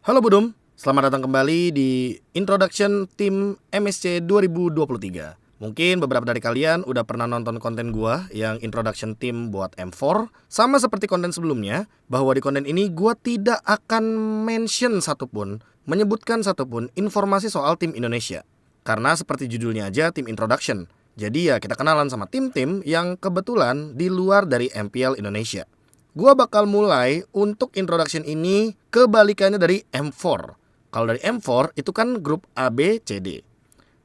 Halo Budum, selamat datang kembali di Introduction Tim MSC 2023. Mungkin beberapa dari kalian udah pernah nonton konten gua yang Introduction Tim buat M4. Sama seperti konten sebelumnya, bahwa di konten ini gua tidak akan menyebutkan satupun informasi soal tim Indonesia. Karena seperti judulnya aja, tim Introduction. Jadi ya kita kenalan sama tim-tim yang kebetulan di luar dari MPL Indonesia. Gua bakal mulai untuk introduction ini kebalikannya dari M4. Kalau dari M4 itu kan grup A, B, C, D.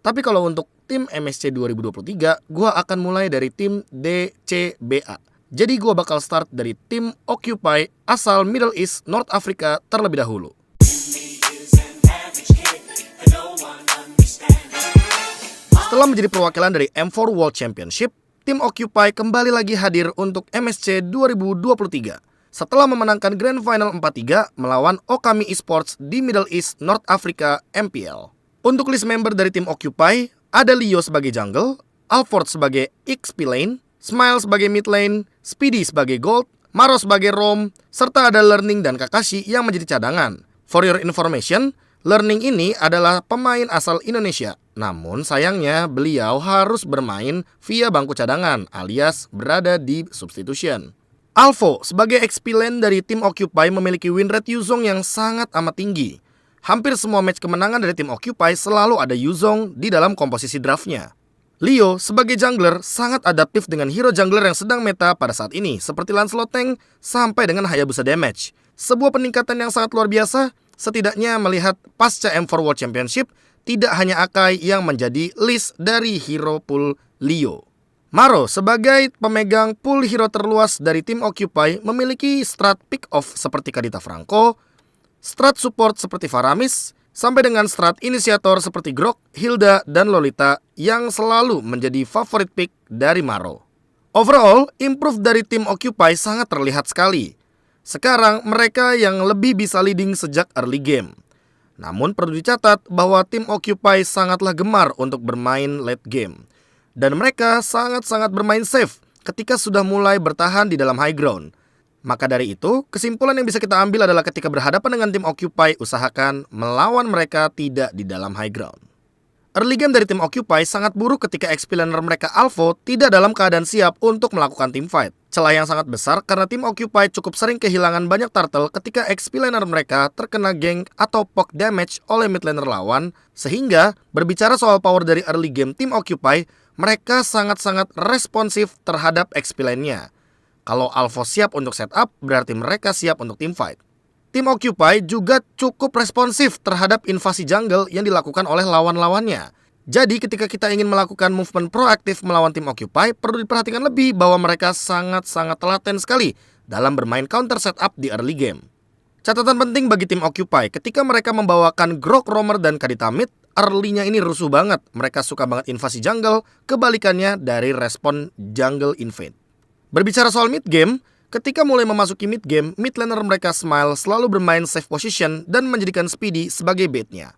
Tapi kalau untuk tim MSC 2023, gua akan mulai dari tim D, C, B, A. Jadi gua bakal start dari tim Occupy asal Middle East, North Africa terlebih dahulu. Setelah menjadi perwakilan dari M4 World Championship, tim Occupy kembali lagi hadir untuk MSC 2023 setelah memenangkan Grand Final 4-3 melawan Okami Esports di Middle East North Africa MPL. Untuk list member dari tim Occupy, ada Leo sebagai jungle, Alford sebagai XP lane, Smile sebagai mid lane, Speedy sebagai gold, Maro sebagai roam, serta ada Learning dan Kakashi yang menjadi cadangan. For your information, Learning ini adalah pemain asal Indonesia. Namun sayangnya beliau harus bermain via bangku cadangan alias berada di substitution. Alvo sebagai XP lane dari tim Occupy memiliki win rate Yuzong yang sangat amat tinggi. Hampir semua match kemenangan dari tim Occupy selalu ada Yuzong di dalam komposisi draftnya. Leo sebagai jungler sangat adaptif dengan hero jungler yang sedang meta pada saat ini seperti Lancelot Tank sampai dengan Hayabusa Damage. Sebuah peningkatan yang sangat luar biasa, setidaknya melihat pasca M4 World Championship tidak hanya Akai yang menjadi list dari hero pool Leo. Maro sebagai pemegang pool hero terluas dari tim Occupy memiliki strat pick off seperti Kadita Franco, strat support seperti Faramis, sampai dengan strat inisiator seperti Grok, Hilda, dan Lolita yang selalu menjadi favorit pick dari Maro. Overall, improve dari tim Occupy sangat terlihat sekali. Sekarang mereka yang lebih bisa leading sejak early game. Namun perlu dicatat bahwa tim Occupy sangatlah gemar untuk bermain late game. Dan mereka sangat-sangat bermain safe ketika sudah mulai bertahan di dalam high ground. Maka dari itu, kesimpulan yang bisa kita ambil adalah ketika berhadapan dengan tim Occupy, usahakan melawan mereka tidak di dalam high ground. Early game dari tim Occupy sangat buruk ketika XP laner mereka Alvo tidak dalam keadaan siap untuk melakukan team fight. Celah yang sangat besar karena tim Occupy cukup sering kehilangan banyak turtle ketika XP laner mereka terkena gank atau poke damage oleh mid laner lawan. Sehingga berbicara soal power dari early game tim Occupy, mereka sangat-sangat responsif terhadap XP lane-nya. Kalau Alvo siap untuk setup, berarti mereka siap untuk team fight. Tim Occupy juga cukup responsif terhadap invasi jungle yang dilakukan oleh lawan-lawannya. Jadi ketika kita ingin melakukan movement proaktif melawan tim Occupy, perlu diperhatikan lebih bahwa mereka sangat-sangat telaten sekali dalam bermain counter setup di early game. Catatan penting bagi tim Occupy, ketika mereka membawakan Grok, Roamer, dan Kadita mid, early-nya ini rusuh banget. Mereka suka banget invasi jungle, kebalikannya dari respon jungle invade. Berbicara soal mid game, ketika mulai memasuki mid game, mid laner mereka Smile selalu bermain safe position dan menjadikan Speedy sebagai baitnya.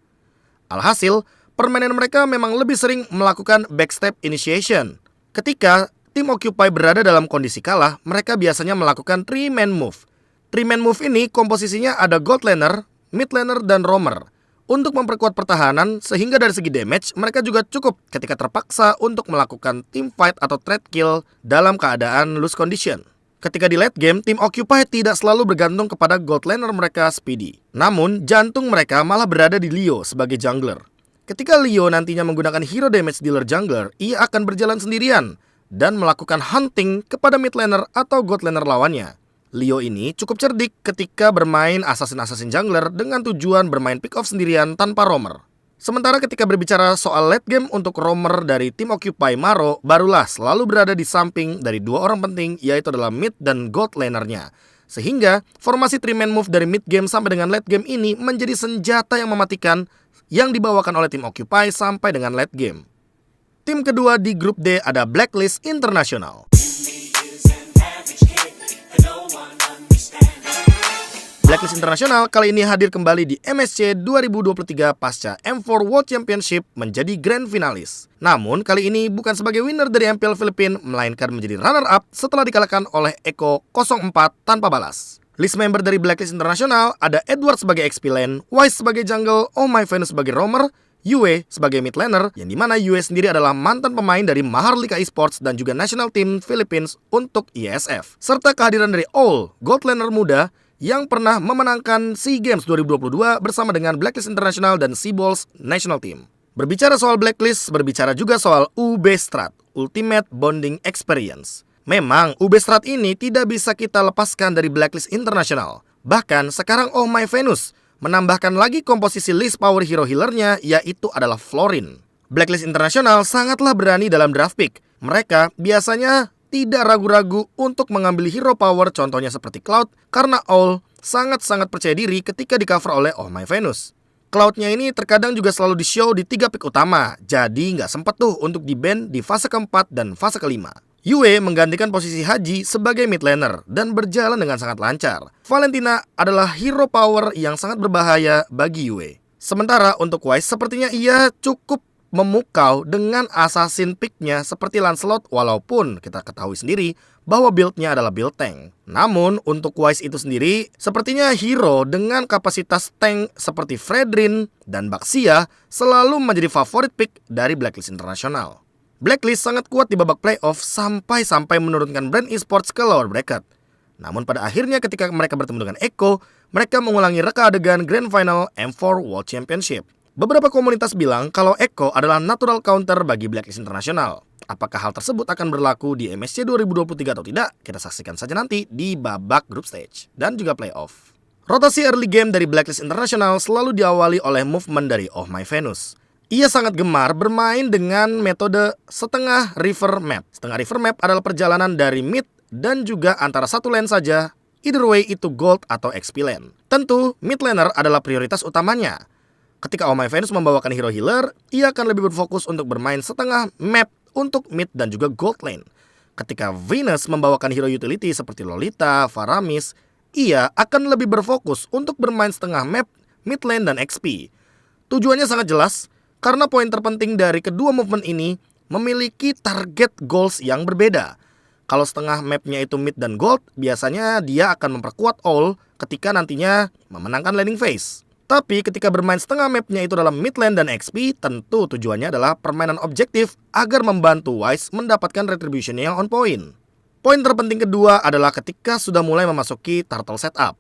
Alhasil, permainan mereka memang lebih sering melakukan backstep initiation. Ketika tim Occupy berada dalam kondisi kalah, mereka biasanya melakukan 3-man move. 3-man move ini komposisinya ada gold laner, mid laner, dan roamer. Untuk memperkuat pertahanan, sehingga dari segi damage, mereka juga cukup ketika terpaksa untuk melakukan team fight atau trade kill dalam keadaan loose condition. Ketika di late game, tim Occupy tidak selalu bergantung kepada gold laner mereka Speedy. Namun, jantung mereka malah berada di Leo sebagai jungler. Ketika Leo nantinya menggunakan hero damage dealer jungler, ia akan berjalan sendirian dan melakukan hunting kepada mid laner atau god laner lawannya. Leo ini cukup cerdik ketika bermain assassin jungler dengan tujuan bermain pick off sendirian tanpa roamer. Sementara ketika berbicara soal late game untuk roamer dari tim Occupy, Maro barulah selalu berada di samping dari dua orang penting, yaitu adalah mid dan god lanernya. Sehingga formasi 3-man move dari mid game sampai dengan late game ini menjadi senjata yang mematikan yang dibawakan oleh tim Occupy sampai dengan late game. Tim kedua di grup D ada Blacklist International. Blacklist International kali ini hadir kembali di MSC 2023 pasca M4 World Championship menjadi grand finalis. Namun kali ini bukan sebagai winner dari MPL Filipina, melainkan menjadi runner up setelah dikalahkan oleh Eko 04 tanpa balas. List member dari Blacklist International ada Edward sebagai XP lane, Wise sebagai jungle, Oh My Venus sebagai roamer, Yue sebagai mid laner, yang dimana Yue sendiri adalah mantan pemain dari Maharlika Esports dan juga National Team Philippines untuk ISF. Serta kehadiran dari All, gold laner muda yang pernah memenangkan SEA Games 2022 bersama dengan Blacklist International dan SeaBalls National Team. Berbicara soal Blacklist, berbicara juga soal UB Strat, Ultimate Bonding Experience. Memang UB Strat ini tidak bisa kita lepaskan dari Blacklist International. Bahkan sekarang Oh My Venus menambahkan lagi komposisi list power hero healernya, yaitu adalah Florin. Blacklist International sangatlah berani dalam draft pick. Mereka biasanya tidak ragu-ragu untuk mengambil hero power, contohnya seperti Cloud, karena All sangat-sangat percaya diri ketika di cover oleh Oh My Venus. Cloud-nya ini terkadang juga selalu di-show di 3 pick utama, jadi nggak sempet tuh untuk di-ban di fase keempat dan fase kelima. Yue menggantikan posisi Haji sebagai mid laner dan berjalan dengan sangat lancar. Valentina adalah hero power yang sangat berbahaya bagi Yue. Sementara untuk Wise, sepertinya ia cukup memukau dengan assassin picknya seperti Lancelot, walaupun kita ketahui sendiri bahwa build-nya adalah build tank. Namun untuk Wise itu sendiri, sepertinya hero dengan kapasitas tank seperti Fredrin dan Baxia selalu menjadi favorit pick dari Blacklist International. Blacklist sangat kuat di babak playoff sampai menurunkan brand esports ke lower bracket. Namun pada akhirnya ketika mereka bertemu dengan Echo, mereka mengulangi reka adegan Grand Final M4 World Championship. Beberapa komunitas bilang kalau Echo adalah natural counter bagi Blacklist International. Apakah hal tersebut akan berlaku di MSC 2023 atau tidak? Kita saksikan saja nanti di babak group stage dan juga playoff. Rotasi early game dari Blacklist International selalu diawali oleh movement dari Oh My Venus. Ia sangat gemar bermain dengan metode setengah river map. Setengah river map adalah perjalanan dari mid dan juga antara satu lane saja, either way itu gold atau XP lane. Tentu, mid laner adalah prioritas utamanya. Ketika Oh My Venus membawakan hero healer, ia akan lebih berfokus untuk bermain setengah map untuk mid dan juga gold lane. Ketika Venus membawakan hero utility seperti Lolita, Faramis, ia akan lebih berfokus untuk bermain setengah map, mid lane, dan XP. Tujuannya sangat jelas, karena poin terpenting dari kedua movement ini memiliki target goals yang berbeda. Kalau setengah mapnya itu mid dan gold, biasanya dia akan memperkuat All ketika nantinya memenangkan laning phase. Tapi ketika bermain setengah mapnya itu dalam mid lane dan XP, tentu tujuannya adalah permainan objektif agar membantu Wise mendapatkan retribution yang on point. Poin terpenting kedua adalah ketika sudah mulai memasuki turtle setup.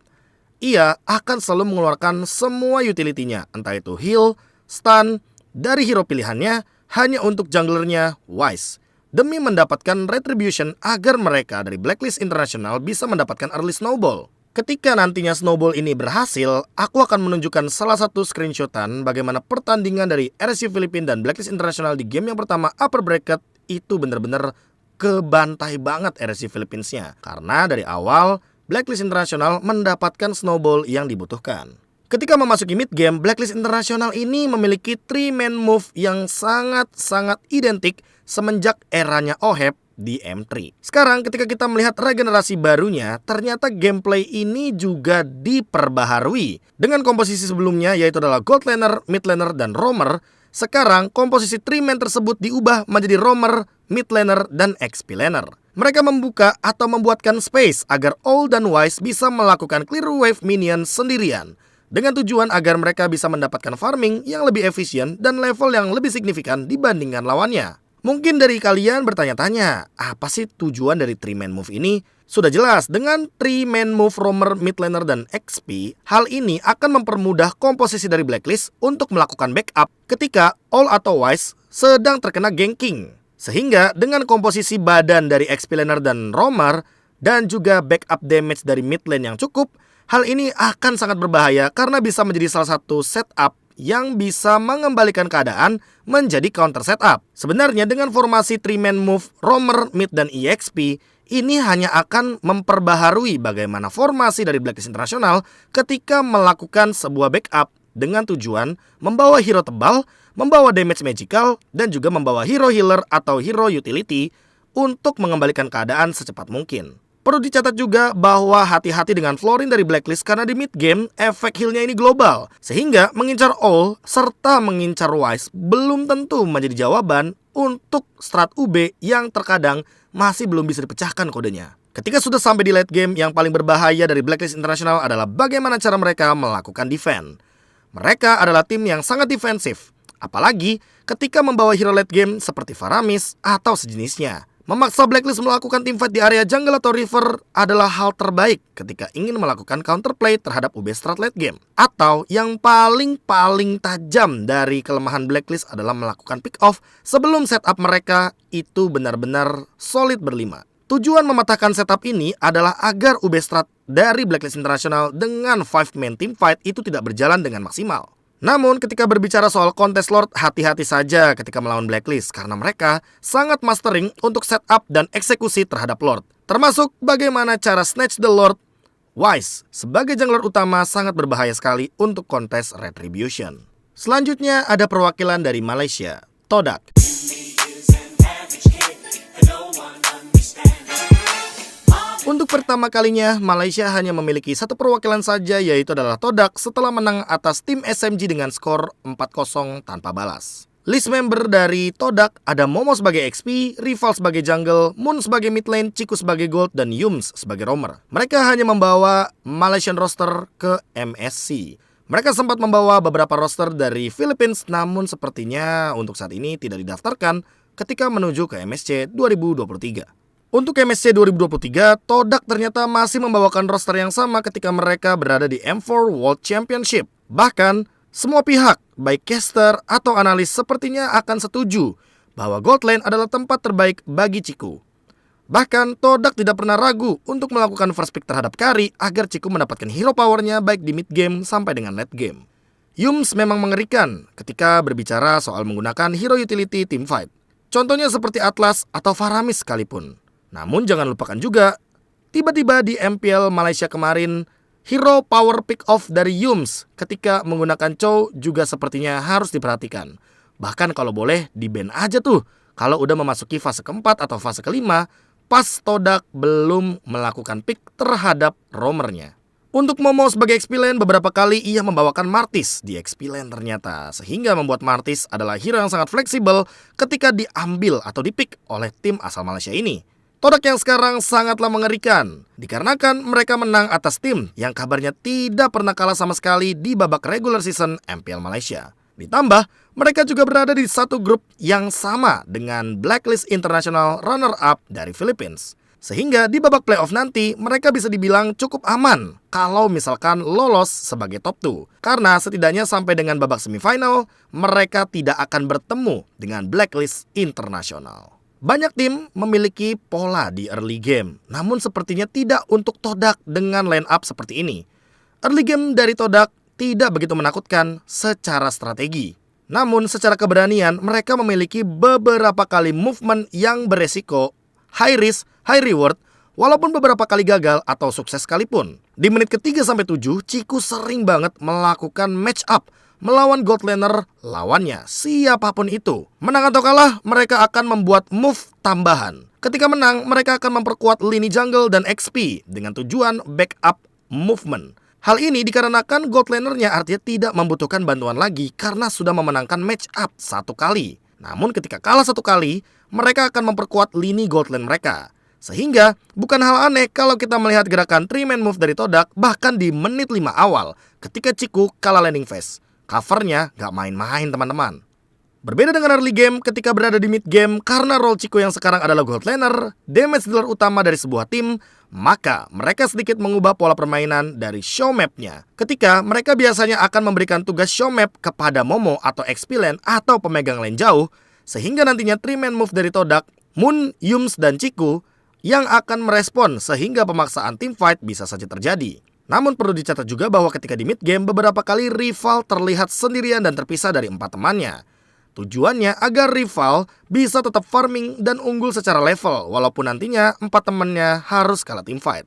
Ia akan selalu mengeluarkan semua utility-nya, entah itu heal, stun, dari hero pilihannya hanya untuk junglernya Wise, demi mendapatkan retribution agar mereka dari Blacklist International bisa mendapatkan early snowball. Ketika nantinya snowball ini berhasil, aku akan menunjukkan salah satu screenshotan bagaimana pertandingan dari RSU Filipina dan Blacklist International di game yang pertama upper bracket itu benar-benar kebantai banget RSU Philippines-nya. Karena dari awal Blacklist International mendapatkan snowball yang dibutuhkan. Ketika memasuki mid game, Blacklist International ini memiliki 3-man move yang sangat-sangat identik semenjak eranya Oheb di M3. Sekarang ketika kita melihat regenerasi barunya, ternyata gameplay ini juga diperbaharui. Dengan komposisi sebelumnya yaitu adalah gold laner, mid laner, dan roamer, sekarang komposisi 3-man tersebut diubah menjadi roamer, mid laner, dan XP laner. Mereka membuka atau membuatkan space agar All dan Wise bisa melakukan clear wave minion sendirian, dengan tujuan agar mereka bisa mendapatkan farming yang lebih efisien dan level yang lebih signifikan dibandingkan lawannya. Mungkin dari kalian bertanya-tanya, apa sih tujuan dari 3-man move ini? Sudah jelas, dengan 3-man move roamer, mid laner, dan XP, hal ini akan mempermudah komposisi dari Blacklist untuk melakukan backup ketika All atau Wise sedang terkena ganking. Sehingga dengan komposisi badan dari XP laner dan roamer, dan juga backup damage dari mid lane yang cukup, hal ini akan sangat berbahaya karena bisa menjadi salah satu setup yang bisa mengembalikan keadaan menjadi counter setup. Sebenarnya dengan formasi 3-man move, roamer, mid, dan EXP, ini hanya akan memperbaharui bagaimana formasi dari Blacklist International ketika melakukan sebuah backup dengan tujuan membawa hero tebal, membawa damage magical, dan juga membawa hero healer atau hero utility untuk mengembalikan keadaan secepat mungkin. Perlu dicatat juga bahwa hati-hati dengan Florin dari Blacklist karena di mid game efek healnya ini global, sehingga mengincar All serta mengincar Wise belum tentu menjadi jawaban untuk strat UB yang terkadang masih belum bisa dipecahkan kodenya. Ketika sudah sampai di late game, yang paling berbahaya dari Blacklist International adalah bagaimana cara mereka melakukan defense. Mereka adalah tim yang sangat defensif, apalagi ketika membawa hero late game seperti Faramis atau sejenisnya. Memaksa Blacklist melakukan teamfight di area jungle atau river adalah hal terbaik ketika ingin melakukan counterplay terhadap UB strat late game. Atau yang paling tajam dari kelemahan Blacklist adalah melakukan pick off sebelum setup mereka itu benar-benar solid berlima. Tujuan mematahkan setup ini adalah agar UB strat dari Blacklist International dengan 5-man teamfight itu tidak berjalan dengan maksimal. Namun ketika berbicara soal kontes Lord, hati-hati saja ketika melawan Blacklist karena mereka sangat mastering untuk setup dan eksekusi terhadap Lord. Termasuk bagaimana cara snatch the Lord. Wise sebagai jungler utama sangat berbahaya sekali untuk kontes Retribution. Selanjutnya ada perwakilan dari Malaysia, Todak. Untuk pertama kalinya, Malaysia hanya memiliki satu perwakilan saja, yaitu adalah Todak setelah menang atas tim SMG dengan skor 4-0 tanpa balas. List member dari Todak ada Momo sebagai XP, Rival sebagai jungle, Moon sebagai mid lane, Ciku sebagai gold, dan Yums sebagai roamer. Mereka hanya membawa Malaysian roster ke MSC. Mereka sempat membawa beberapa roster dari Philippines, namun sepertinya untuk saat ini tidak didaftarkan ketika menuju ke MSC 2023. Untuk MSC 2023, Todak ternyata masih membawakan roster yang sama ketika mereka berada di M4 World Championship. Bahkan, semua pihak, baik caster atau analis sepertinya akan setuju bahwa Gold Lane adalah tempat terbaik bagi Ciku. Bahkan, Todak tidak pernah ragu untuk melakukan first pick terhadap Kari agar Ciku mendapatkan hero powernya baik di mid game sampai dengan late game. Yums memang mengerikan ketika berbicara soal menggunakan hero utility teamfight. Contohnya seperti Atlas atau Faramis sekalipun. Namun jangan lupakan juga, tiba-tiba di MPL Malaysia kemarin, hero power pick off dari Yums ketika menggunakan Chow juga sepertinya harus diperhatikan. Bahkan kalau boleh di-ban aja tuh kalau udah memasuki fase keempat atau fase kelima, pas Todak belum melakukan pick terhadap roamernya. Untuk Momo sebagai XP lane, beberapa kali ia membawakan Martis di XP lane ternyata, sehingga membuat Martis adalah hero yang sangat fleksibel ketika diambil atau dipick oleh tim asal Malaysia ini. Todak yang sekarang sangatlah mengerikan, dikarenakan mereka menang atas tim yang kabarnya tidak pernah kalah sama sekali di babak regular season MPL Malaysia. Ditambah, mereka juga berada di satu grup yang sama dengan Blacklist International runner-up dari Philippines. Sehingga di babak playoff nanti, mereka bisa dibilang cukup aman kalau misalkan lolos sebagai top 2. Karena setidaknya sampai dengan babak semifinal, mereka tidak akan bertemu dengan Blacklist International. Banyak tim memiliki pola di early game, namun sepertinya tidak untuk Todak dengan line up seperti ini. Early game dari Todak tidak begitu menakutkan secara strategi. Namun secara keberanian, mereka memiliki beberapa kali movement yang beresiko, high risk, high reward, walaupun beberapa kali gagal atau sukses sekalipun. Di menit ke-3-7, Ciku sering banget melakukan match up melawan gold laner lawannya, siapapun itu. Menang atau kalah, mereka akan membuat move tambahan. Ketika menang, mereka akan memperkuat lini jungle dan XP dengan tujuan backup movement. Hal ini dikarenakan gold lanernya artinya tidak membutuhkan bantuan lagi karena sudah memenangkan match up satu kali. Namun ketika kalah satu kali, mereka akan memperkuat lini gold lane mereka. Sehingga bukan hal aneh kalau kita melihat gerakan 3-man move dari Todak bahkan di menit 5 awal ketika Ciku kalah landing phase. Covernya gak main-main teman-teman. Berbeda dengan early game, ketika berada di mid game, karena role Ciku yang sekarang adalah gold laner, damage dealer utama dari sebuah tim, maka mereka sedikit mengubah pola permainan dari show map-nya. Ketika mereka biasanya akan memberikan tugas show map kepada Momo atau XP lane atau pemegang lane jauh, sehingga nantinya 3-man move dari Todak, Moon, Yums, dan Ciku yang akan merespon sehingga pemaksaan teamfight bisa saja terjadi. Namun perlu dicatat juga bahwa ketika di mid game, beberapa kali Rival terlihat sendirian dan terpisah dari 4 temannya. Tujuannya agar Rival bisa tetap farming dan unggul secara level, walaupun nantinya 4 temannya harus kalah teamfight.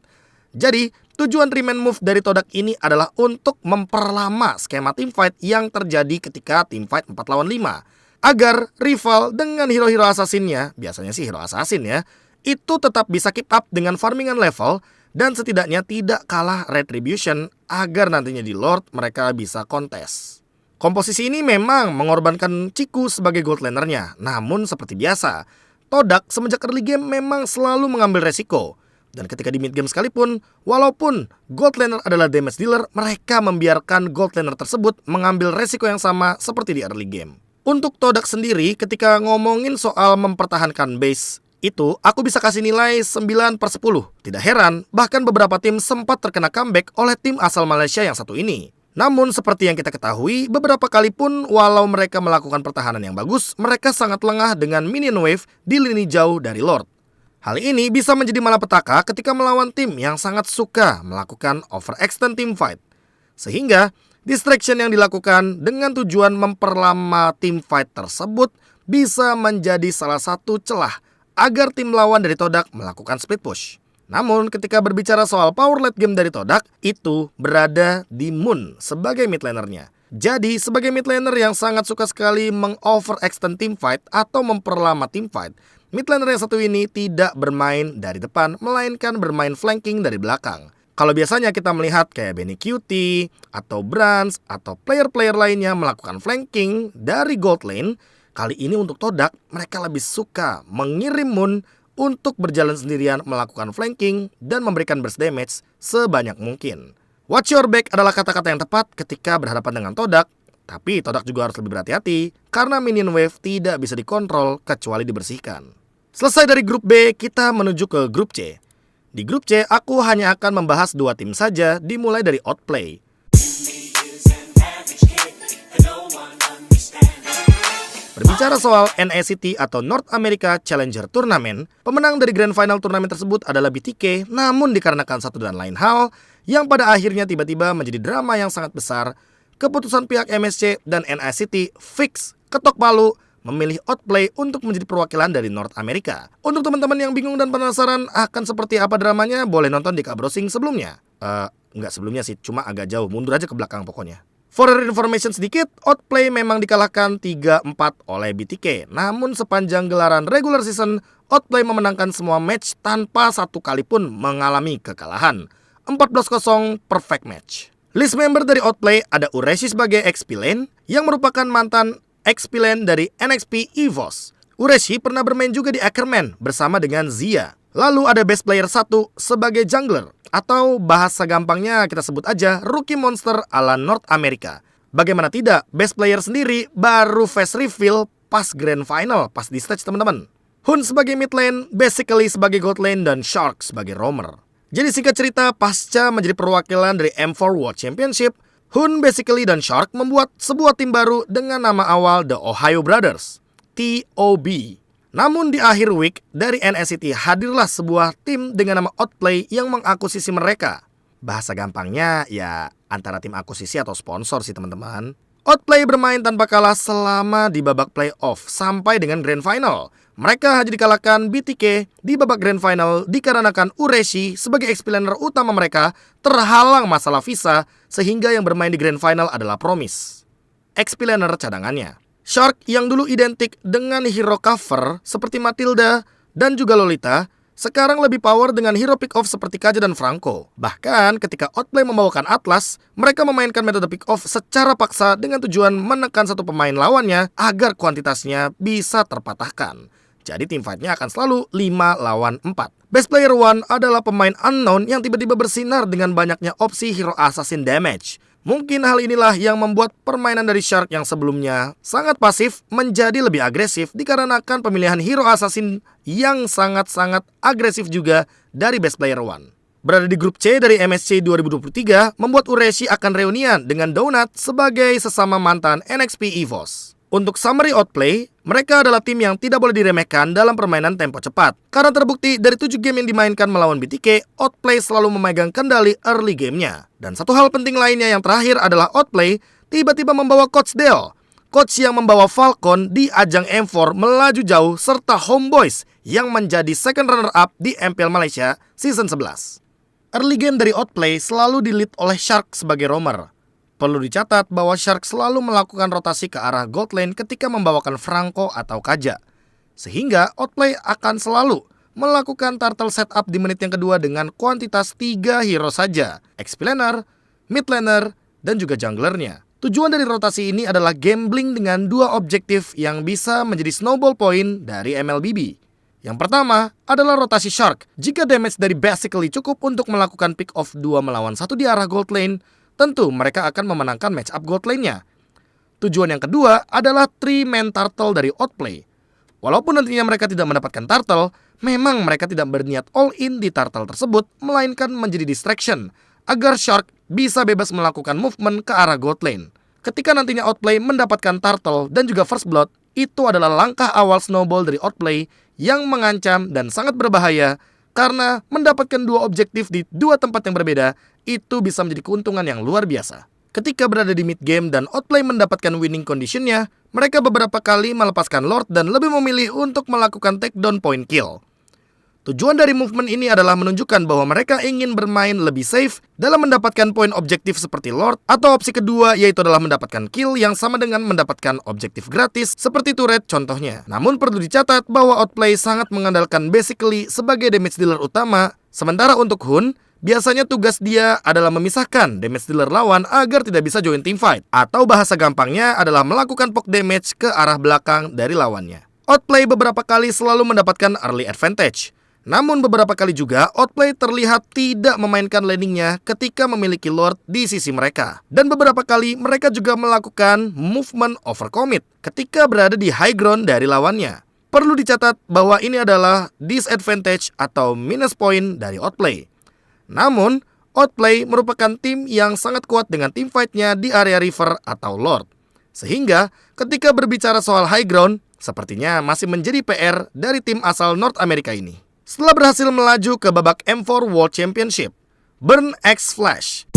Jadi, tujuan 3-man move dari Todak ini adalah untuk memperlama skema teamfight yang terjadi ketika teamfight 4 lawan 5. Agar Rival dengan hero-hero assassinnya, biasanya sih hero assassin ya, itu tetap bisa keep up dengan farmingan level dan setidaknya tidak kalah Retribution agar nantinya di Lord mereka bisa kontes. Komposisi ini memang mengorbankan Ciku sebagai gold lanernya. Namun seperti biasa, Todak semenjak early game memang selalu mengambil resiko. Dan ketika di mid game sekalipun, walaupun gold laner adalah damage dealer, mereka membiarkan gold laner tersebut mengambil resiko yang sama seperti di early game. Untuk Todak sendiri, ketika ngomongin soal mempertahankan base, itu aku bisa kasih nilai 9/10. Tidak heran, bahkan beberapa tim sempat terkena comeback oleh tim asal Malaysia yang satu ini. Namun seperti yang kita ketahui, beberapa kali pun walau mereka melakukan pertahanan yang bagus, mereka sangat lengah dengan minion wave di lini jauh dari Lord. Hal ini bisa menjadi malapetaka ketika melawan tim yang sangat suka melakukan overextend teamfight. Sehingga distraction yang dilakukan dengan tujuan memperlama teamfight tersebut bisa menjadi salah satu celah agar tim lawan dari Todak melakukan split push. Namun ketika berbicara soal power late game dari Todak, itu berada di Moon sebagai mid lanernya. Jadi sebagai mid laner yang sangat suka sekali meng-overextend teamfight atau memperlama teamfight, mid laner yang satu ini tidak bermain dari depan, melainkan bermain flanking dari belakang. Kalau biasanya kita melihat kayak Benny QT, atau Brands, atau player-player lainnya melakukan flanking dari gold lane, kali ini untuk Todak, mereka lebih suka mengirim Moon untuk berjalan sendirian melakukan flanking dan memberikan burst damage sebanyak mungkin. Watch your back adalah kata-kata yang tepat ketika berhadapan dengan Todak, tapi Todak juga harus lebih berhati-hati karena minion wave tidak bisa dikontrol kecuali dibersihkan. Selesai dari grup B, kita menuju ke grup C. Di grup C, aku hanya akan membahas dua tim saja, dimulai dari Outplay. Berbicara soal NACT atau North America Challenger Tournament, pemenang dari Grand Final turnamen tersebut adalah BTK, namun dikarenakan satu dan lain hal, yang pada akhirnya tiba-tiba menjadi drama yang sangat besar, keputusan pihak MSC dan NACT fix ketok palu memilih Outplay untuk menjadi perwakilan dari North America. Untuk teman-teman yang bingung dan penasaran akan seperti apa dramanya, boleh nonton di Kak Browsing sebelumnya. Enggak sebelumnya sih, cuma agak jauh, mundur aja ke belakang pokoknya. For your information sedikit, Outplay memang dikalahkan 3-4 oleh BTK. Namun sepanjang gelaran regular season, Outplay memenangkan semua match tanpa satu kali pun mengalami kekalahan. 14-0 perfect match. List member dari Outplay ada Ureshi sebagai XP lane, yang merupakan mantan XP lane dari NXP EVOS. Ureshi pernah bermain juga di Ackerman bersama dengan Zia. Lalu ada best player 1 sebagai jungler, atau bahasa gampangnya kita sebut aja rookie monster ala North America. Bagaimana tidak, best player sendiri baru face reveal pas grand final, pas di stage teman-teman. Hun sebagai mid lane, basically sebagai gold lane, dan Shark sebagai roamer. Jadi singkat cerita, pasca menjadi perwakilan dari M4 World Championship, Hun basically dan Shark membuat sebuah tim baru dengan nama awal The Ohio Brothers, TOB. Namun di akhir week, dari NACT hadirlah sebuah tim dengan nama Outplay yang mengakuisisi mereka. Bahasa gampangnya ya antara tim akuisisi atau sponsor sih teman-teman. Outplay bermain tanpa kalah selama di babak playoff sampai dengan grand final. Mereka hanya dikalahkan BTK di babak grand final dikarenakan Ureshi sebagai XP laner utama mereka terhalang masalah visa, sehingga yang bermain di grand final adalah Promise, XP laner cadangannya. Shark yang dulu identik dengan hero cover seperti Matilda dan juga Lolita, sekarang lebih power dengan hero pick-off seperti Kaja dan Franco. Bahkan ketika Outplay membawakan Atlas, mereka memainkan metode pick-off secara paksa dengan tujuan menekan satu pemain lawannya agar kuantitasnya bisa terpatahkan. Jadi teamfightnya akan selalu 5 lawan 4. Best player 1 adalah pemain unknown yang tiba-tiba bersinar dengan banyaknya opsi hero assassin damage. Mungkin hal inilah yang membuat permainan dari Shark yang sebelumnya sangat pasif menjadi lebih agresif dikarenakan pemilihan hero assassin yang sangat-sangat agresif juga dari best player 1. Berada di grup C dari MSC 2023 membuat Ureshi akan reunian dengan Donut sebagai sesama mantan NXP EVOS. Untuk summary Outplay, mereka adalah tim yang tidak boleh diremehkan dalam permainan tempo cepat. Karena terbukti dari 7 game yang dimainkan melawan BTK, Outplay selalu memegang kendali early gamenya. Dan satu hal penting lainnya yang terakhir adalah Outplay tiba-tiba membawa Coach Del, coach yang membawa Falcon di ajang M4 melaju jauh, serta Homeboys yang menjadi second runner up di MPL Malaysia season 11. Early game dari Outplay selalu di-lead oleh Shark sebagai roamer. Perlu dicatat bahwa Shark selalu melakukan rotasi ke arah gold lane ketika membawakan Franco atau Kaja. Sehingga Outplay akan selalu melakukan turtle setup di menit yang kedua dengan kuantitas 3 hero saja, XP laner, mid laner, dan juga junglernya. Tujuan dari rotasi ini adalah gambling dengan 2 objektif yang bisa menjadi snowball point dari MLBB. Yang pertama adalah rotasi Shark. Jika damage dari Basically cukup untuk melakukan pick off 2 melawan 1 di arah gold lane, tentu mereka akan memenangkan match up gold lane-nya. Tujuan yang kedua adalah 3-man turtle dari Outplay. Walaupun nantinya mereka tidak mendapatkan turtle, memang mereka tidak berniat all in di turtle tersebut, melainkan menjadi distraction, agar Shark bisa bebas melakukan movement ke arah gold lane. Ketika nantinya Outplay mendapatkan turtle dan juga first blood, itu adalah langkah awal snowball dari Outplay yang mengancam dan sangat berbahaya, karena mendapatkan 2 objektif di 2 tempat yang berbeda, itu bisa menjadi keuntungan yang luar biasa. Ketika berada di mid game dan Outplay mendapatkan winning conditionnya, mereka beberapa kali melepaskan Lord dan lebih memilih untuk melakukan takedown point kill. Tujuan dari movement ini adalah menunjukkan bahwa mereka ingin bermain lebih safe dalam mendapatkan poin objektif seperti Lord, atau opsi kedua yaitu adalah mendapatkan kill yang sama dengan mendapatkan objektif gratis seperti turret contohnya. Namun perlu dicatat bahwa Outplay sangat mengandalkan Basically sebagai damage dealer utama, sementara untuk Hun, biasanya tugas dia adalah memisahkan damage dealer lawan agar tidak bisa join teamfight, atau bahasa gampangnya adalah melakukan poke damage ke arah belakang dari lawannya. Outplay beberapa kali selalu mendapatkan early advantage. Namun beberapa kali juga Outplay terlihat tidak memainkan laningnya ketika memiliki Lord di sisi mereka. Dan beberapa kali mereka juga melakukan movement overcommit ketika berada di high ground dari lawannya. Perlu dicatat bahwa ini adalah disadvantage atau minus point dari Outplay. Namun, Outplay merupakan tim yang sangat kuat dengan teamfight-nya di area river atau Lord. Sehingga ketika berbicara soal high ground, sepertinya masih menjadi PR dari tim asal North America ini. Setelah berhasil melaju ke babak M4 World Championship, Burn X Flash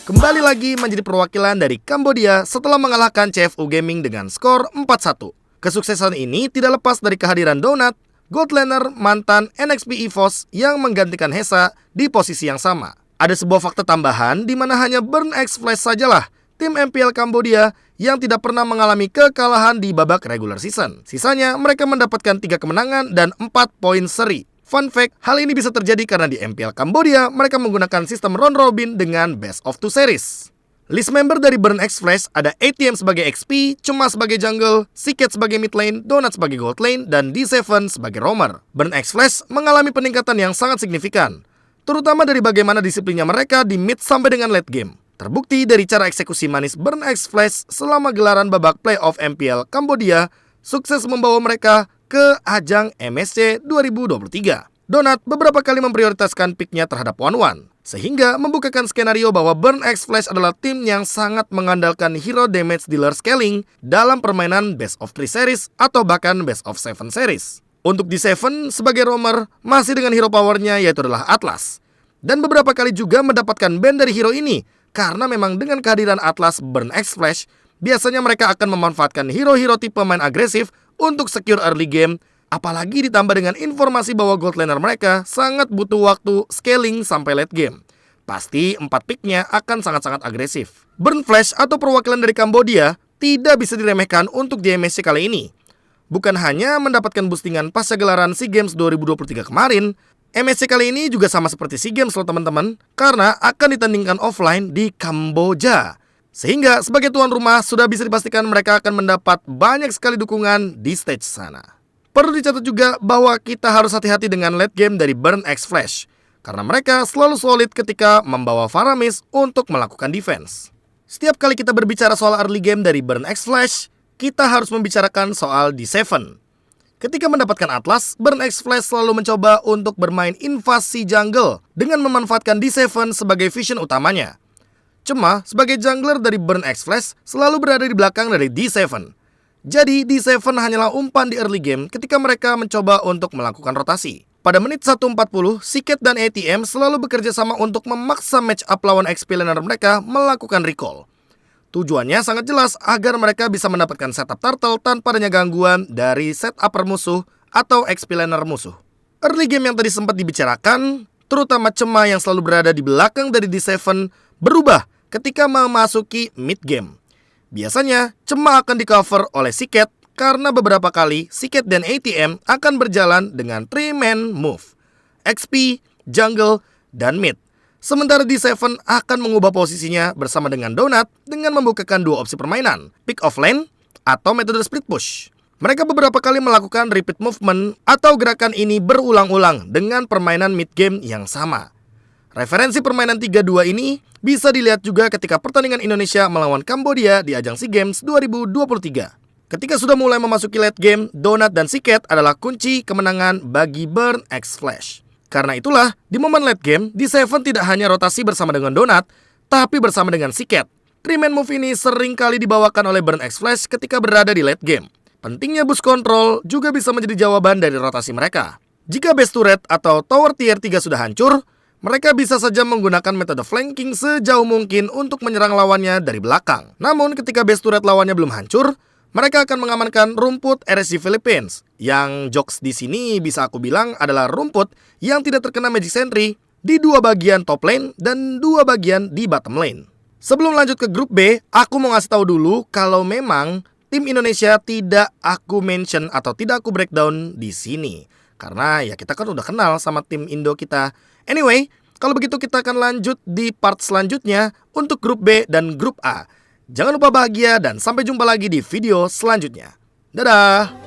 kembali lagi menjadi perwakilan dari Kambodia setelah mengalahkan CFU Gaming dengan skor 4-1. Kesuksesan ini tidak lepas dari kehadiran Donut, gold laner mantan NXP EVOS yang menggantikan Hesa di posisi yang sama. Ada sebuah fakta tambahan di mana hanya Burn X Flash sajalah tim MPL Kambodia yang tidak pernah mengalami kekalahan di babak regular season. Sisanya mereka mendapatkan 3 kemenangan dan 4 poin seri. Fun fact, hal ini bisa terjadi karena di MPL Kambodia mereka menggunakan sistem round robin dengan best of 2 series. List member dari Burn X Flash ada ATM sebagai XP, Cuma sebagai jungle, Siket sebagai mid lane, Donut sebagai gold lane, dan D7 sebagai roamer. Burn X Flash mengalami peningkatan yang sangat signifikan, terutama dari bagaimana disiplinnya mereka di mid sampai dengan late game. Terbukti dari cara eksekusi manis Burn X Flash selama gelaran babak playoff MPL Kambodia sukses membawa mereka ke ajang MSC 2023. Donut beberapa kali memprioritaskan picknya terhadap 1-1, sehingga membukakan skenario bahwa Burn X Flash adalah tim yang sangat mengandalkan hero damage dealer scaling dalam permainan best of 3 series atau bahkan best of 7 series. Untuk D7 sebagai roamer masih dengan hero powernya yaitu adalah Atlas, dan beberapa kali juga mendapatkan ban dari hero ini. Karena memang dengan kehadiran Atlas Burn X Flash, biasanya mereka akan memanfaatkan hero-hero tipe main agresif untuk secure early game, apalagi ditambah dengan informasi bahwa gold laner mereka sangat butuh waktu scaling sampai late game. Pasti 4 picknya akan sangat-sangat agresif. Burn Flash atau perwakilan dari Kambodia tidak bisa diremehkan untuk di MSC kali ini. Bukan hanya mendapatkan boostingan pasca gelaran SEA Games 2023 kemarin, MSC kali ini juga sama seperti SEA Games loh teman-teman, karena akan ditandingkan offline di Kamboja. Sehingga sebagai tuan rumah sudah bisa dipastikan mereka akan mendapat banyak sekali dukungan di stage sana. Perlu dicatat juga bahwa kita harus hati-hati dengan late game dari Burn X Flash, karena mereka selalu solid ketika membawa Faramis untuk melakukan defense. Setiap kali kita berbicara soal early game dari Burn X Flash, kita harus membicarakan soal D7. Ketika mendapatkan Atlas, Burn X Flash selalu mencoba untuk bermain invasi jungle dengan memanfaatkan D7 sebagai vision utamanya. Cuma, sebagai jungler dari Burn X Flash selalu berada di belakang dari D7. Jadi, D7 hanyalah umpan di early game ketika mereka mencoba untuk melakukan rotasi. Pada menit 1:40, Siket dan ATM selalu bekerja sama untuk memaksa match up lawan XP laner mereka melakukan recall. Tujuannya sangat jelas agar mereka bisa mendapatkan setup turtle tanpa adanya gangguan dari setupper musuh atau XP laner musuh. Early game yang tadi sempat dibicarakan, terutama Cema yang selalu berada di belakang dari D7, berubah ketika memasuki mid game. Biasanya, Cema akan di cover oleh Siket karena beberapa kali Siket dan ATM akan berjalan dengan 3-man move, XP, jungle, dan mid. Sementara D7 akan mengubah posisinya bersama dengan Donut dengan membukakan 2 opsi permainan, pick off lane atau metode split push. Mereka beberapa kali melakukan repeat movement atau gerakan ini berulang-ulang dengan permainan mid game yang sama. Referensi permainan 3-2 ini bisa dilihat juga ketika pertandingan Indonesia melawan Kambodia di ajang SEA Games 2023. Ketika sudah mulai memasuki late game, Donut dan Siket adalah kunci kemenangan bagi Burn X Flash. Karena itulah, di momen late game, D7 tidak hanya rotasi bersama dengan Donut, tapi bersama dengan Siket. 3-man move ini sering kali dibawakan oleh Burn X Flash ketika berada di late game. Pentingnya boost control juga bisa menjadi jawaban dari rotasi mereka. Jika base turret atau tower tier 3 sudah hancur, mereka bisa saja menggunakan metode flanking sejauh mungkin untuk menyerang lawannya dari belakang. Namun ketika base turret lawannya belum hancur, mereka akan mengamankan rumput RSG Philippines. Yang jokes di sini bisa aku bilang adalah rumput yang tidak terkena Magic Sentry di 2 bagian top lane dan 2 bagian di bottom lane. Sebelum lanjut ke grup B, aku mau ngasih tahu dulu kalau memang tim Indonesia tidak aku mention atau tidak aku breakdown di sini. Karena ya kita kan udah kenal sama tim Indo kita. Anyway, kalau begitu kita akan lanjut di part selanjutnya untuk grup B dan grup A. Jangan lupa bahagia dan sampai jumpa lagi di video selanjutnya. Dadah!